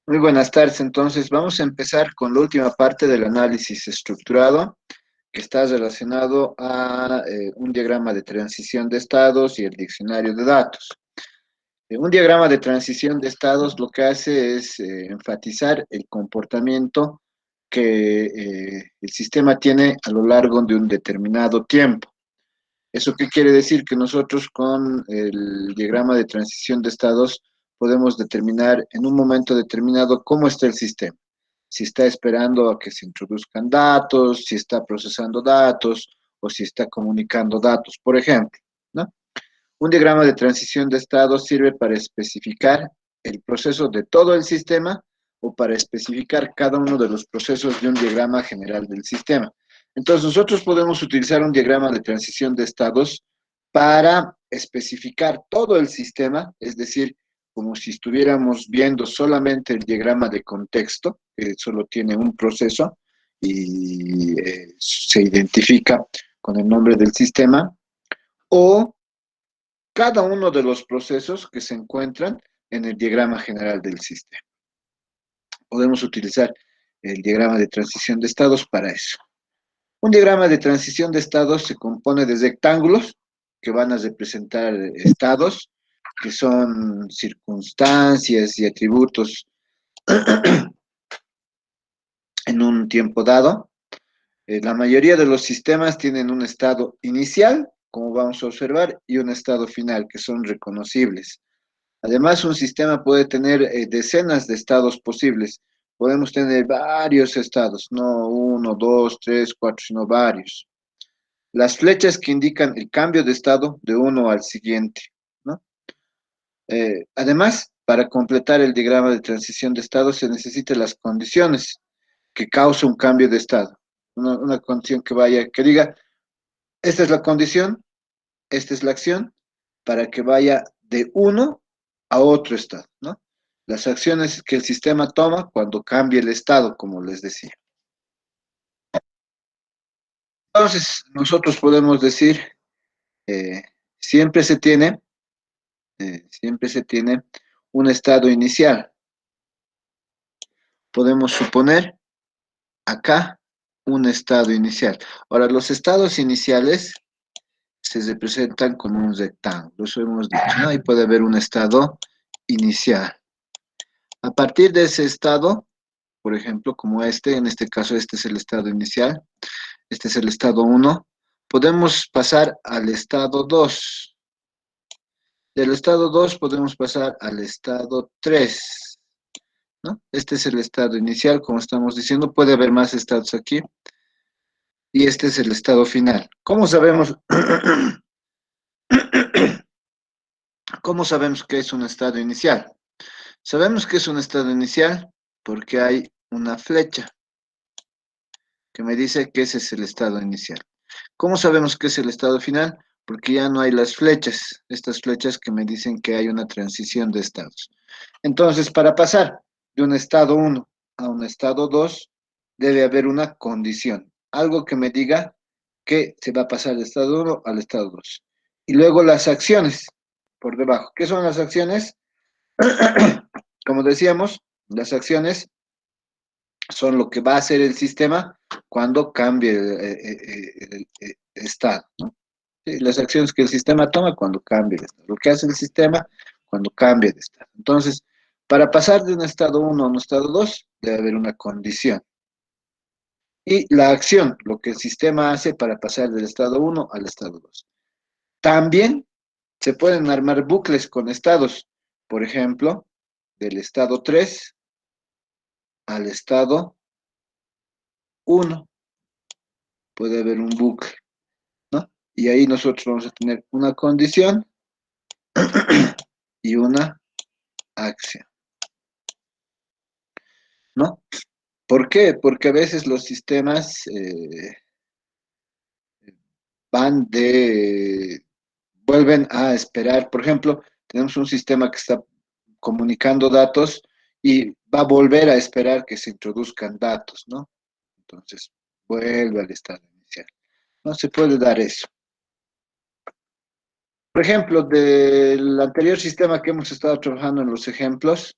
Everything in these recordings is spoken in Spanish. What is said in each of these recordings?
Muy buenas tardes. Entonces, vamos a empezar con la última parte del análisis estructurado, que está relacionado a un diagrama de transición de estados y el diccionario de datos. Un diagrama de transición de estados lo que hace es enfatizar el comportamiento que el sistema tiene a lo largo de un determinado tiempo. ¿Eso qué quiere decir? Que nosotros con el diagrama de transición de estados podemos determinar en un momento determinado cómo está el sistema. Si está esperando a que se introduzcan datos, si está procesando datos o si está comunicando datos, por ejemplo, ¿no? Un diagrama de transición de estados sirve para especificar el proceso de todo el sistema o para especificar cada uno de los procesos de un diagrama general del sistema. Entonces, nosotros podemos utilizar un diagrama de transición de estados para especificar todo el sistema, es decir, como si estuviéramos viendo solamente el diagrama de contexto, que solo tiene un proceso y se identifica con el nombre del sistema, o cada uno de los procesos que se encuentran en el diagrama general del sistema. Podemos utilizar el diagrama de transición de estados para eso. Un diagrama de transición de estados se compone de rectángulos que van a representar estados, que son circunstancias y atributos en un tiempo dado. La mayoría de los sistemas tienen un estado inicial, como vamos a observar, y un estado final, que son reconocibles. Además, un sistema puede tener decenas de estados posibles. Podemos tener varios estados, no uno, dos, tres, cuatro, sino varios. Las flechas que indican el cambio de estado de uno al siguiente, ¿no? Además, para completar el diagrama de transición de estado se necesitan las condiciones que causan un cambio de estado. Una condición que vaya, que diga, esta es la condición, esta es la acción, para que vaya de uno a otro estado, ¿no? Las acciones que el sistema toma cuando cambia el estado, como les decía. Entonces, nosotros podemos decir, eh, siempre se tiene, siempre se tiene un estado inicial. Podemos suponer acá un estado inicial. Ahora, los estados iniciales se representan con un rectángulo, eso hemos dicho, ¿no? Ahí puede haber un estado inicial. A partir de ese estado, por ejemplo, como este, en este caso este es el estado inicial, este es el estado 1, podemos pasar al estado 2. Del estado 2 podemos pasar al estado 3, ¿no? Este es el estado inicial, como estamos diciendo, puede haber más estados aquí, y este es el estado final. ¿Cómo sabemos, cómo sabemos que es un estado inicial? Sabemos que es un estado inicial porque hay una flecha que me dice que ese es el estado inicial. ¿Cómo sabemos que es el estado final? Porque ya no hay las flechas, estas flechas que me dicen que hay una transición de estados. Entonces, para pasar de un estado 1 a un estado 2, debe haber una condición, algo que me diga que se va a pasar del estado 1 al estado 2. Y luego las acciones por debajo. ¿Qué son las acciones? Como decíamos, las acciones son lo que va a hacer el sistema cuando cambie el estado, ¿no? Sí, las acciones que el sistema toma cuando cambia de estado, lo que hace el sistema cuando cambia de estado. Entonces, para pasar de un estado 1 a un estado 2, debe haber una condición. Y la acción, lo que el sistema hace para pasar del estado 1 al estado 2. También se pueden armar bucles con estados, por ejemplo, del estado 3 al estado 1. Puede haber un bucle, ¿no? Y ahí nosotros vamos a tener una condición y una acción, ¿no? ¿Por qué? Porque a veces los sistemas van de, vuelven a esperar. Por ejemplo, tenemos un sistema que está comunicando datos y va a volver a esperar que se introduzcan datos, ¿no? Entonces, vuelve al estado inicial. No se puede dar eso. Por ejemplo, del anterior sistema que hemos estado trabajando en los ejemplos,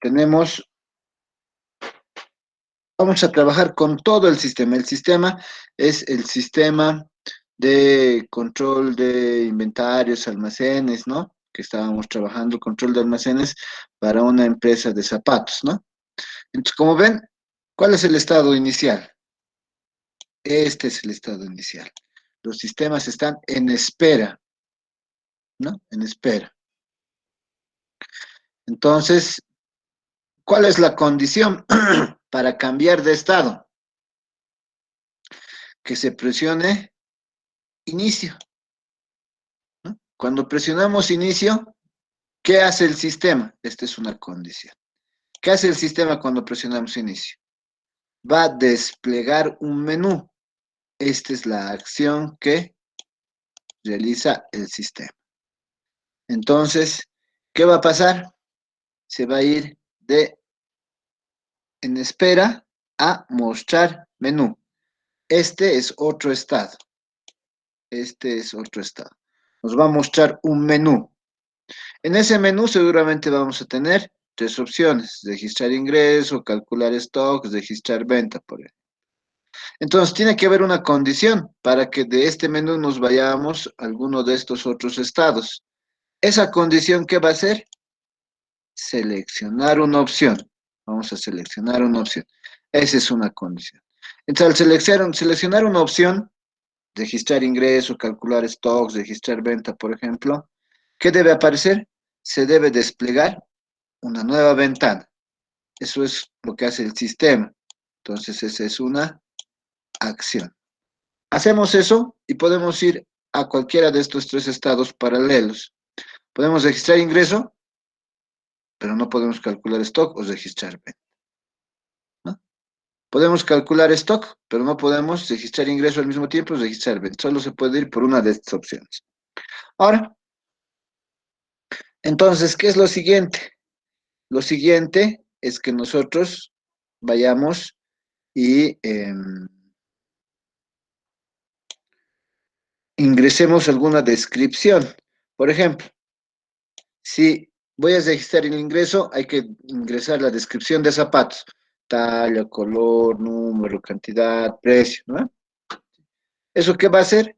tenemos, vamos a trabajar con todo el sistema. El sistema es el sistema de control de inventarios, almacenes, ¿no? Que estábamos trabajando, control de almacenes para una empresa de zapatos, ¿no? Entonces, como ven, ¿cuál es el estado inicial? Este es el estado inicial. Los sistemas están en espera, ¿no? En espera. Entonces, ¿cuál es la condición para cambiar de estado? Que se presione inicio, ¿no? Cuando presionamos inicio, ¿qué hace el sistema? Esta es una condición. ¿Qué hace el sistema cuando presionamos inicio? Va a desplegar un menú. Esta es la acción que realiza el sistema. Entonces, ¿qué va a pasar? Se va a ir de en espera a mostrar menú. Este es otro estado. Este es otro estado. Nos va a mostrar un menú. En ese menú seguramente vamos a tener tres opciones: registrar ingreso, calcular stocks, registrar venta, por ejemplo. Entonces tiene que haber una condición para que de este menú nos vayamos a alguno de estos otros estados. Esa condición, ¿qué va a ser? Seleccionar una opción. Vamos a seleccionar una opción. Esa es una condición. Entonces, al seleccionar una opción, registrar ingreso, calcular stocks, registrar venta, por ejemplo, ¿qué debe aparecer? Se debe desplegar una nueva ventana. Eso es lo que hace el sistema. Entonces, esa es una acción. Hacemos eso y podemos ir a cualquiera de estos tres estados paralelos. Podemos registrar ingreso, pero no podemos calcular stock o registrar venta, ¿no? Podemos calcular stock, pero no podemos registrar ingreso al mismo tiempo y registrar venta. Solo se puede ir por una de estas opciones. Ahora, entonces, ¿qué es lo siguiente? Lo siguiente es que nosotros vayamos y ingresemos alguna descripción. Por ejemplo, si voy a registrar el ingreso, hay que ingresar la descripción de zapatos: talla, color, número, cantidad, precio, ¿no? ¿Eso qué va a hacer?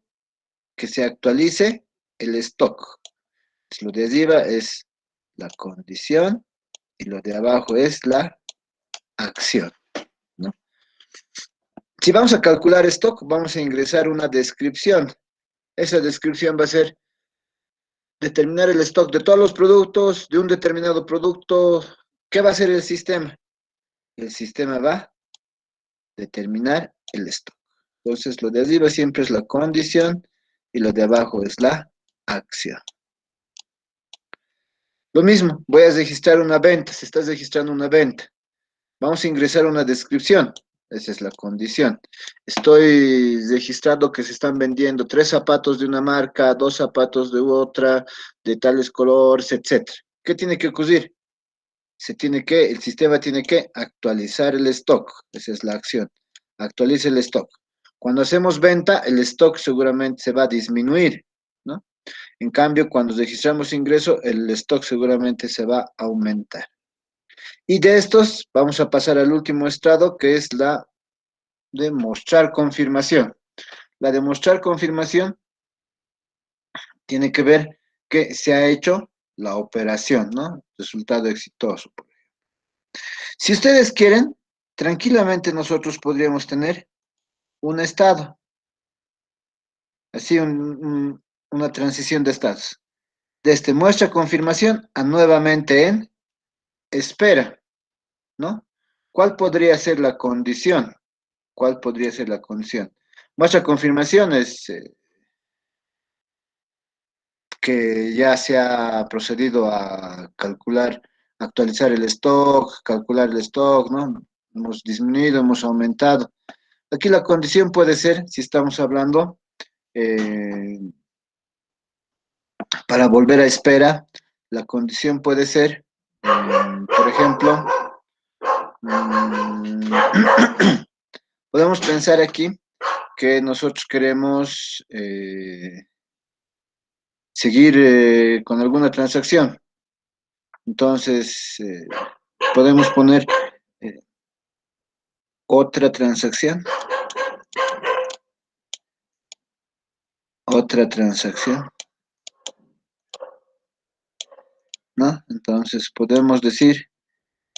Que se actualice el stock. Lo de arriba es la condición y lo de abajo es la acción, ¿no? Si vamos a calcular stock, vamos a ingresar una descripción. Esa descripción va a ser determinar el stock de todos los productos, de un determinado producto. ¿Qué va a hacer el sistema? El sistema va a determinar el stock. Entonces, lo de arriba siempre es la condición y lo de abajo es la acción. Lo mismo, voy a registrar una venta. Si estás registrando una venta, vamos a ingresar una descripción. Esa es la condición. Estoy registrando que se están vendiendo 3 zapatos de una marca, 2 zapatos de otra, de tales colores, etcétera. ¿Qué tiene que ocurrir? El sistema tiene que actualizar el stock. Esa es la acción. Actualiza el stock. Cuando hacemos venta, el stock seguramente se va a disminuir, ¿no? En cambio, cuando registramos ingreso, el stock seguramente se va a aumentar. Y de estos vamos a pasar al último estado, que es la de mostrar confirmación. La de mostrar confirmación tiene que ver que se ha hecho la operación, ¿no? Resultado exitoso. Si ustedes quieren, tranquilamente nosotros podríamos tener un estado, así una transición de estados. Desde muestra confirmación a nuevamente en espera, ¿no? ¿Cuál podría ser la condición? ¿Cuál podría ser la condición? Muestra confirmación es que ya se ha procedido a calcular, actualizar el stock, calcular el stock, ¿no? Hemos disminuido, hemos aumentado. Aquí la condición puede ser, si estamos hablando, eh, para volver a espera, la condición puede ser, por ejemplo, mm, podemos pensar aquí que nosotros queremos seguir con alguna transacción. Entonces, Podemos poner eh, otra transacción, ¿no? Entonces podemos decir,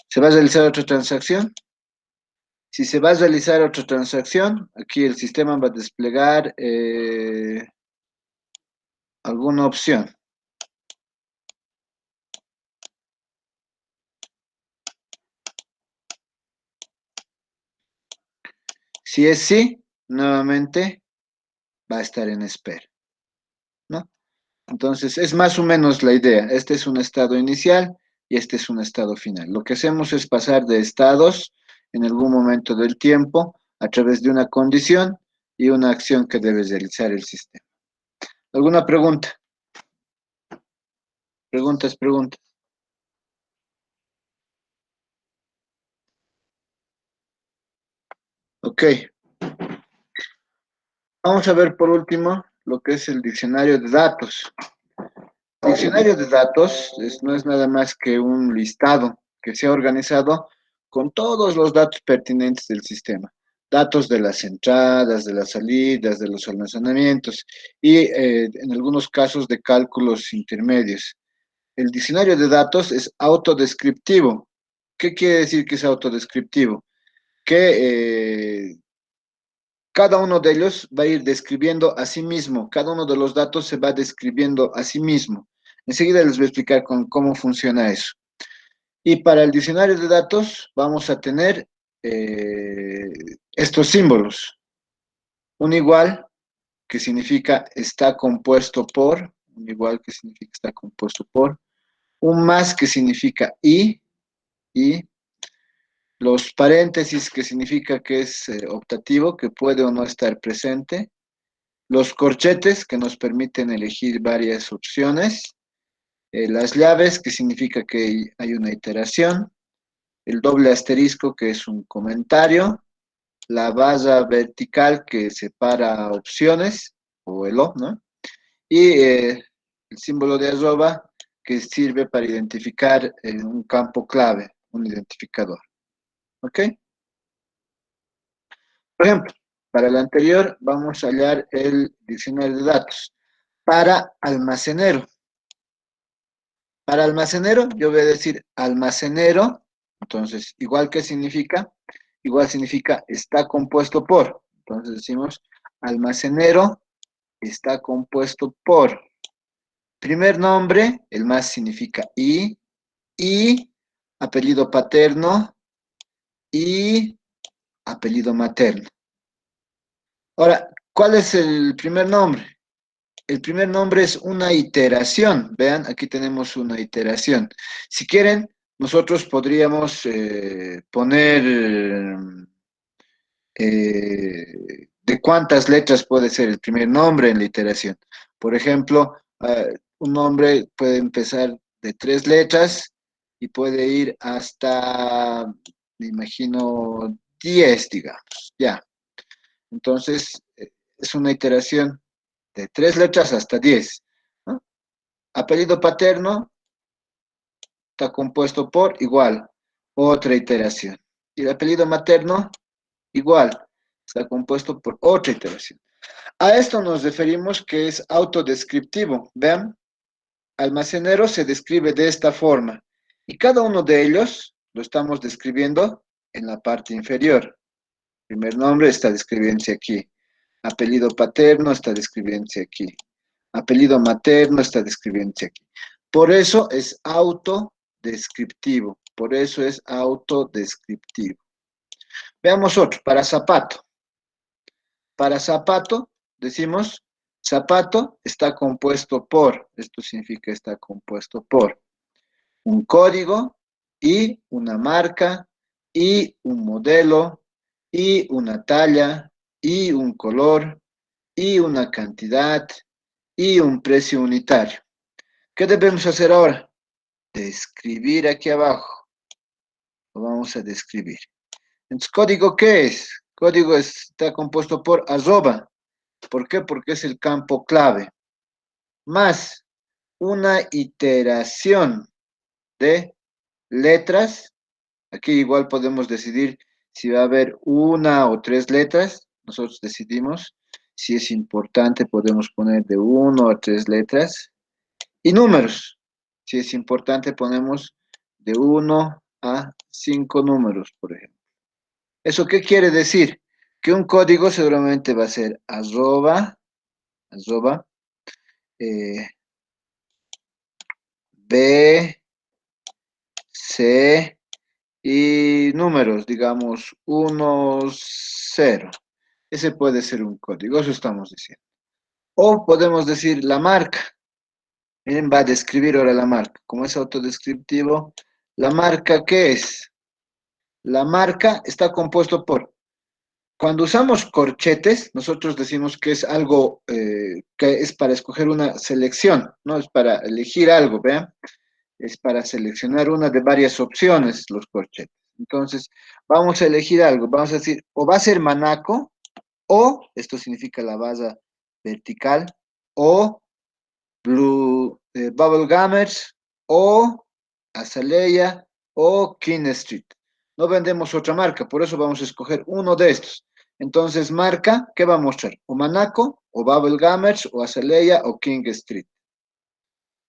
¿se va a realizar otra transacción? Si se va a realizar otra transacción, aquí el sistema va a desplegar alguna opción. Si es sí, nuevamente va a estar en espera, ¿no? Entonces, es más o menos la idea. Este es un estado inicial y este es un estado final. Lo que hacemos es pasar de estados en algún momento del tiempo a través de una condición y una acción que debe realizar el sistema. ¿Alguna pregunta? Preguntas, preguntas. Ok. Vamos a ver por último lo que es el diccionario de datos. Diccionario de datos no es nada más que un listado que se ha organizado con todos los datos pertinentes del sistema. Datos de las entradas, de las salidas, de los almacenamientos y en algunos casos de cálculos intermedios. El diccionario de datos es autodescriptivo. ¿Qué quiere decir que es autodescriptivo? Que cada uno de ellos va a ir describiendo a sí mismo, cada uno de los datos se va describiendo a sí mismo. Enseguida les voy a explicar cómo funciona eso. Y para el diccionario de datos vamos a tener eh, estos símbolos. Un igual, que significa está compuesto por, un igual que significa está compuesto por, un más que significa y los paréntesis que significa que es optativo, que puede o no estar presente, los corchetes que nos permiten elegir varias opciones, las llaves que significa que hay una iteración, el doble asterisco que es un comentario, la barra vertical que separa opciones o el o, ¿no? Y el símbolo de arroba que sirve para identificar un campo clave, un identificador. ¿Ok? Por ejemplo, para el anterior vamos a hallar el diccionario de datos. Para almacenero. Para almacenero, yo voy a decir almacenero, entonces, igual que significa, igual significa está compuesto por. Entonces decimos almacenero está compuesto por. Primer nombre, el más significa y apellido paterno y apellido materno. Ahora, ¿cuál es el primer nombre? El primer nombre es una iteración. Vean, aquí tenemos una iteración. Si quieren, nosotros podríamos poner de cuántas letras puede ser el primer nombre en la iteración. Por ejemplo, un nombre puede empezar de 3 letras y puede ir hasta, me imagino, 10, digamos. Ya. Entonces, es una iteración de 3 letras hasta 10, ¿no? Apellido paterno está compuesto por igual, otra iteración. Y el apellido materno, igual, está compuesto por otra iteración. A esto nos referimos que es autodescriptivo. Vean, almacenero se describe de esta forma y cada uno de ellos lo estamos describiendo en la parte inferior. Primer nombre está describiéndose aquí. Apellido paterno está describiéndose aquí. Apellido materno está describiéndose aquí. Por eso es autodescriptivo. Por eso es autodescriptivo. Veamos otro, para zapato. Para zapato, decimos, zapato está compuesto por, esto significa está compuesto por un código y una marca y un modelo y una talla y un color y una cantidad y un precio unitario. ¿Qué debemos hacer ahora? Describir aquí abajo. Lo vamos a describir. Entonces, ¿código qué es? Código está compuesto por arroba. ¿Por qué? Porque es el campo clave. Más una iteración de letras Aquí igual podemos decidir si va a haber una o tres letras. Nosotros decidimos. Si es importante, podemos poner de uno a tres letras. Y números. Si es importante, ponemos de uno a cinco números, por ejemplo. ¿Eso qué quiere decir? Que un código seguramente va a ser arroba, eh, B, C y números, digamos, uno 0. Ese puede ser un código, eso estamos diciendo. O podemos decir la marca. Miren, va a describir ahora la marca. Como es autodescriptivo, ¿la marca qué es? La marca está compuesto por, cuando usamos corchetes, nosotros decimos que es algo que es para escoger una selección, no es para elegir algo, ¿vean? Es para seleccionar una de varias opciones los corchetes. Entonces, vamos a elegir algo, vamos a decir, o va a ser manaco, o, esto significa la base vertical, o Bubble Gummers, o Azalea, o King Street. No vendemos otra marca, por eso vamos a escoger uno de estos. Entonces, marca, ¿qué va a mostrar? O Manaco, o Bubble Gummers, o Azalea, o King Street.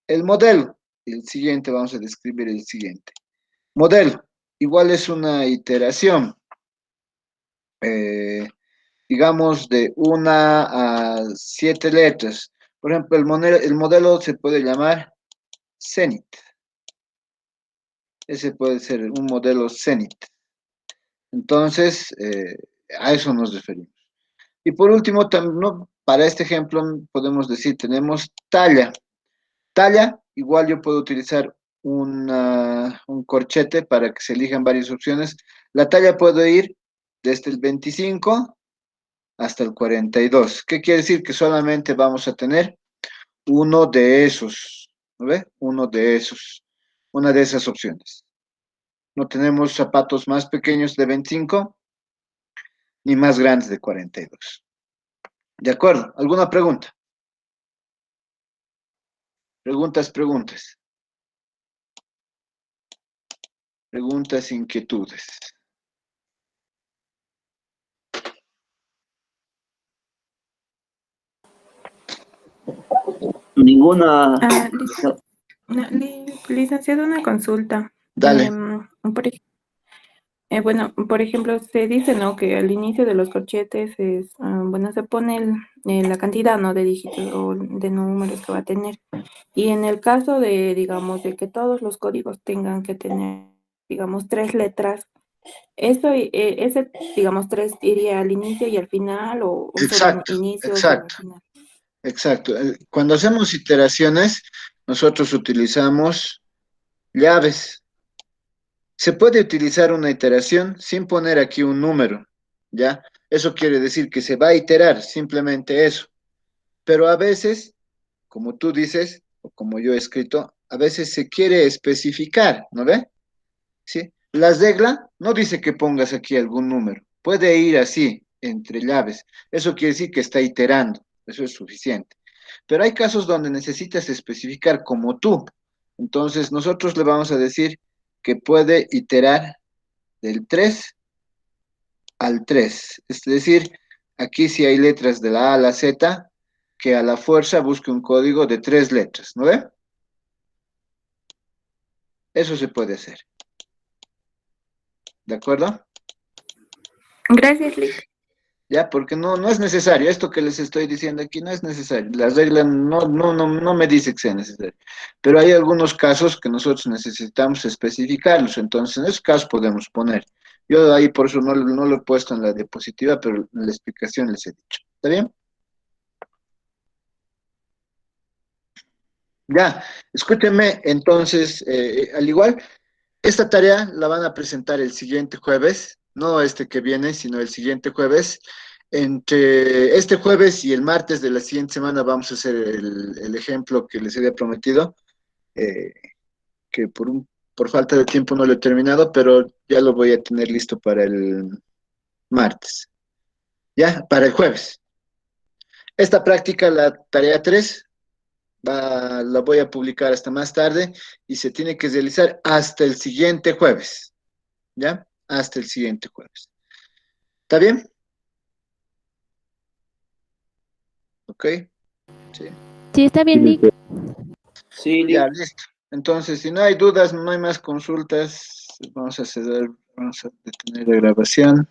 El modelo, el siguiente, vamos a describir el siguiente. Modelo, igual es una iteración, eh, digamos, de una a siete letras. Por ejemplo, el modelo se puede llamar Zenith. Ese puede ser un modelo Zenith. Entonces, a eso nos referimos. Y por último, no, para este ejemplo podemos decir, tenemos talla. Talla, igual yo puedo utilizar un corchete para que se elijan varias opciones. La talla puede ir desde el 25 hasta el 42. ¿Qué quiere decir? Que solamente vamos a tener uno de esos, ¿no ve? Uno de esos, una de esas opciones. No tenemos zapatos más pequeños de 25 ni más grandes de 42. ¿De acuerdo? ¿Alguna pregunta? Preguntas. Preguntas, inquietudes. Ninguna. Ah, no, licenciado, una consulta. Dale. Por, bueno, por ejemplo, se dice, ¿no? Que al inicio de los corchetes es, bueno, se pone la cantidad, ¿no? De dígitos o de números que va a tener. Y en el caso de, digamos, de que todos los códigos tengan que tener, digamos, tres letras, ese, digamos, tres iría al inicio y al final, o solo Exacto, inicio, solo al exacto, final. exacto. Cuando hacemos iteraciones, nosotros utilizamos llaves. Se puede utilizar una iteración sin poner aquí un número, ¿ya? Eso quiere decir que se va a iterar, simplemente eso. Pero a veces, como tú dices, o como yo he escrito, a veces se quiere especificar, ¿no ve? ¿Sí? La regla no dice que pongas aquí algún número, puede ir así, entre llaves. Eso quiere decir que está iterando, eso es suficiente. Pero hay casos donde necesitas especificar como tú. Entonces, nosotros le vamos a decir que puede iterar del 3 al 3. Es decir, aquí sí hay letras de la A a la Z, que a la fuerza busque un código de tres letras, ¿no ve? Eso se puede hacer. ¿De acuerdo? Gracias, Liz. Ya, porque no es necesario. Esto que les estoy diciendo aquí no es necesario. La regla no me dice que sea necesario. Pero hay algunos casos que nosotros necesitamos especificarlos. Entonces, en esos casos podemos poner. Yo ahí por eso no lo he puesto en la diapositiva, pero en la explicación les he dicho. ¿Está bien? Ya, escúchenme, entonces, al igual, esta tarea la van a presentar el siguiente jueves, no este que viene, sino el siguiente jueves. Entre este jueves y el martes de la siguiente semana vamos a hacer el ejemplo que les había prometido, eh, que por falta de tiempo no lo he terminado, pero ya lo voy a tener listo para el martes, ya, para el jueves. Esta práctica, la tarea 3 la voy a publicar hasta más tarde y se tiene que realizar hasta el siguiente jueves. ¿ya? Hasta el siguiente jueves. ¿Está bien? ¿Ok? Sí. Sí, está bien, Nick. Sí, Ya, Nick. listo. Entonces, si no hay dudas, no hay más consultas, vamos a detener la grabación.